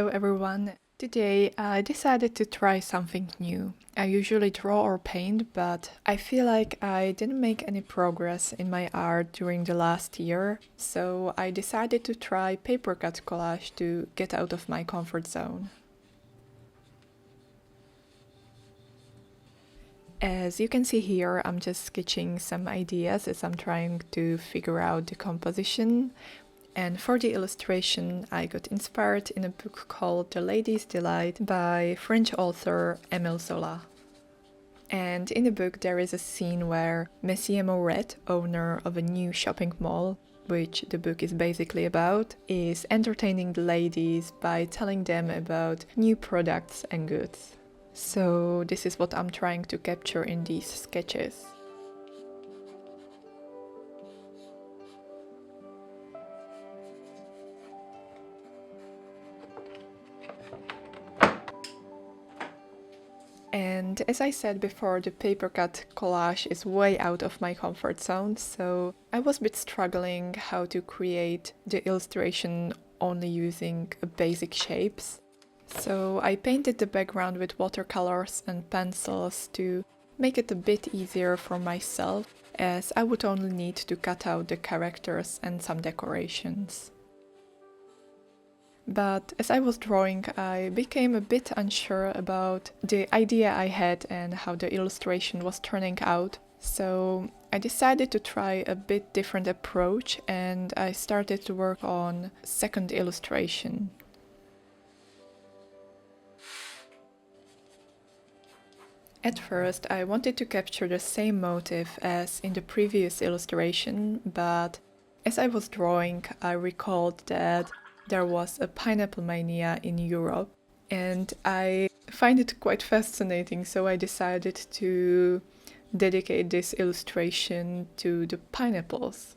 Hello everyone. Today I decided to try something new. I usually draw or paint, but I feel like I didn't make any progress in my art during the last year, so I decided to try paper cut collage to get out of my comfort zone. As you can see here, I'm just sketching some ideas as I'm trying to figure out the composition. And for the illustration, I got inspired in a book called The Lady's Delight by French author Émile Zola. And in the book, there is a scene where Monsieur Moret, owner of a new shopping mall, which the book is basically about, is entertaining the ladies by telling them about new products and goods. So this is what I'm trying to capture in these sketches. And as I said before, the paper cut collage is way out of my comfort zone, so I was a bit struggling how to create the illustration only using basic shapes. So I painted the background with watercolors and pencils to make it a bit easier for myself, as I would only need to cut out the characters and some decorations. But as I was drawing, I became a bit unsure about the idea I had and how the illustration was turning out. So I decided to try a bit different approach and I started to work on second illustration. At first, I wanted to capture the same motif as in the previous illustration, but as I was drawing, I recalled that there was a pineapple mania in Europe, and I find it quite fascinating, so I decided to dedicate this illustration to the pineapples.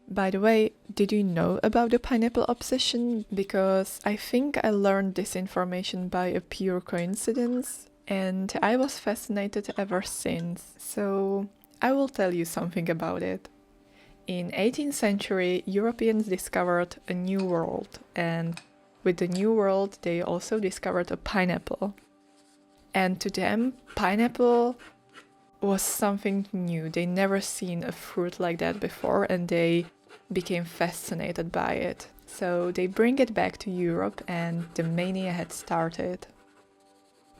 By the way, did you know about the pineapple obsession? Because I think I learned this information by a pure coincidence, and I was fascinated ever since, so I will tell you something about it. In 18th century, Europeans discovered a new world, and with the new world they also discovered a pineapple. And to them, pineapple was something new. They never seen a fruit like that before and they became fascinated by it. So they bring it back to Europe and the mania had started.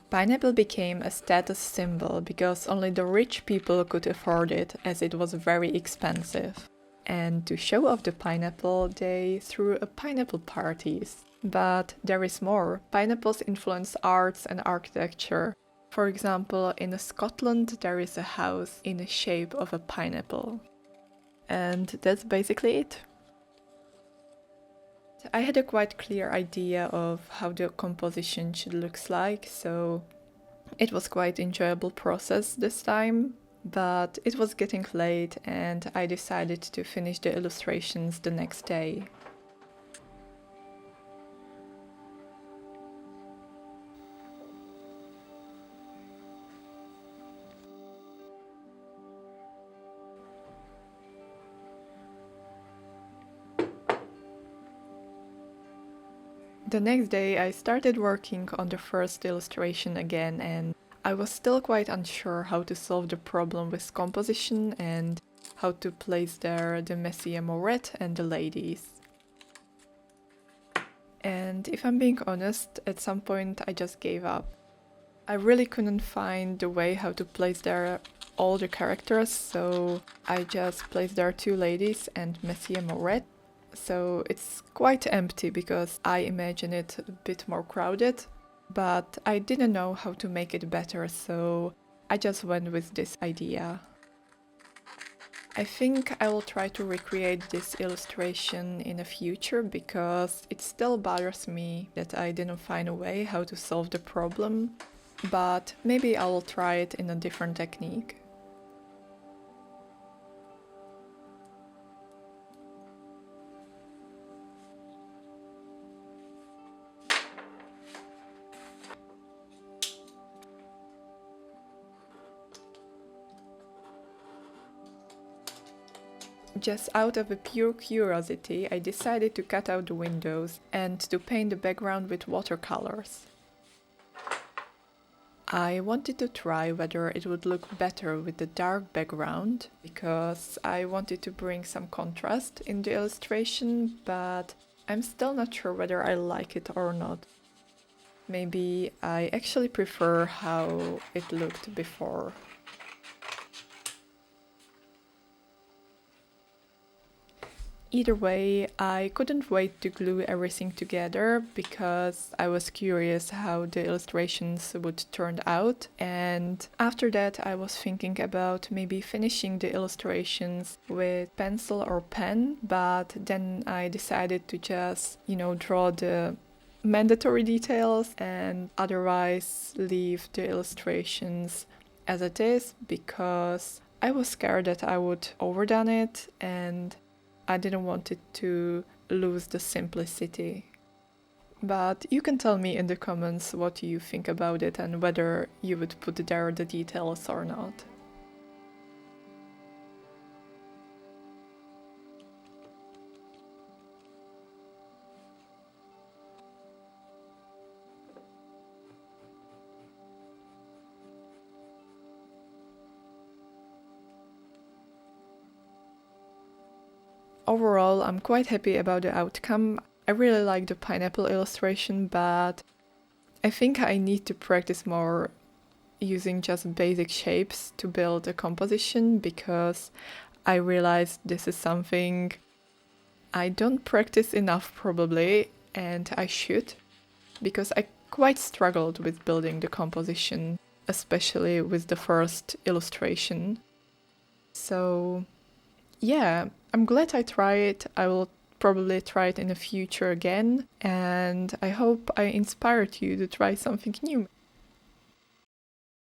Pineapple became a status symbol because only the rich people could afford it as it was very expensive. And to show off the pineapple, they threw a pineapple parties. But there is more. Pineapples influence arts and architecture. For example, in Scotland there is a house in the shape of a pineapple. And that's basically it. I had a quite clear idea of how the composition should look like, so it was quite enjoyable process this time, but it was getting late and I decided to finish the illustrations the next day. The next day I started working on the first illustration again and I was still quite unsure how to solve the problem with composition and how to place there the Monsieur Moret and the ladies. And if I'm being honest, at some point I just gave up. I really couldn't find the way how to place there all the characters, so I just placed there two ladies and Monsieur Moret. So it's quite empty because I imagine it a bit more crowded, but I didn't know how to make it better, so I just went with this idea. I think I will try to recreate this illustration in the future because it still bothers me that I didn't find a way how to solve the problem, but maybe I will try it in a different technique. Just out of a pure curiosity, I decided to cut out the windows and to paint the background with watercolors. I wanted to try whether it would look better with the dark background, because I wanted to bring some contrast in the illustration, but I'm still not sure whether I like it or not. Maybe I actually prefer how it looked before. Either way, I couldn't wait to glue everything together because I was curious how the illustrations would turn out. And after that, I was thinking about maybe finishing the illustrations with pencil or pen, but then I decided to just, draw the mandatory details and otherwise leave the illustrations as it is, because I was scared that I would overdone it and I didn't want it to lose the simplicity. But you can tell me in the comments what you think about it and whether you would put there the details or not. Overall, I'm quite happy about the outcome. I really like the pineapple illustration, but I think I need to practice more using just basic shapes to build a composition, because I realized this is something I don't practice enough probably, and I should, because I quite struggled with building the composition, especially with the first illustration. So yeah, I'm glad I tried it. I will probably try it in the future again, and I hope I inspired you to try something new.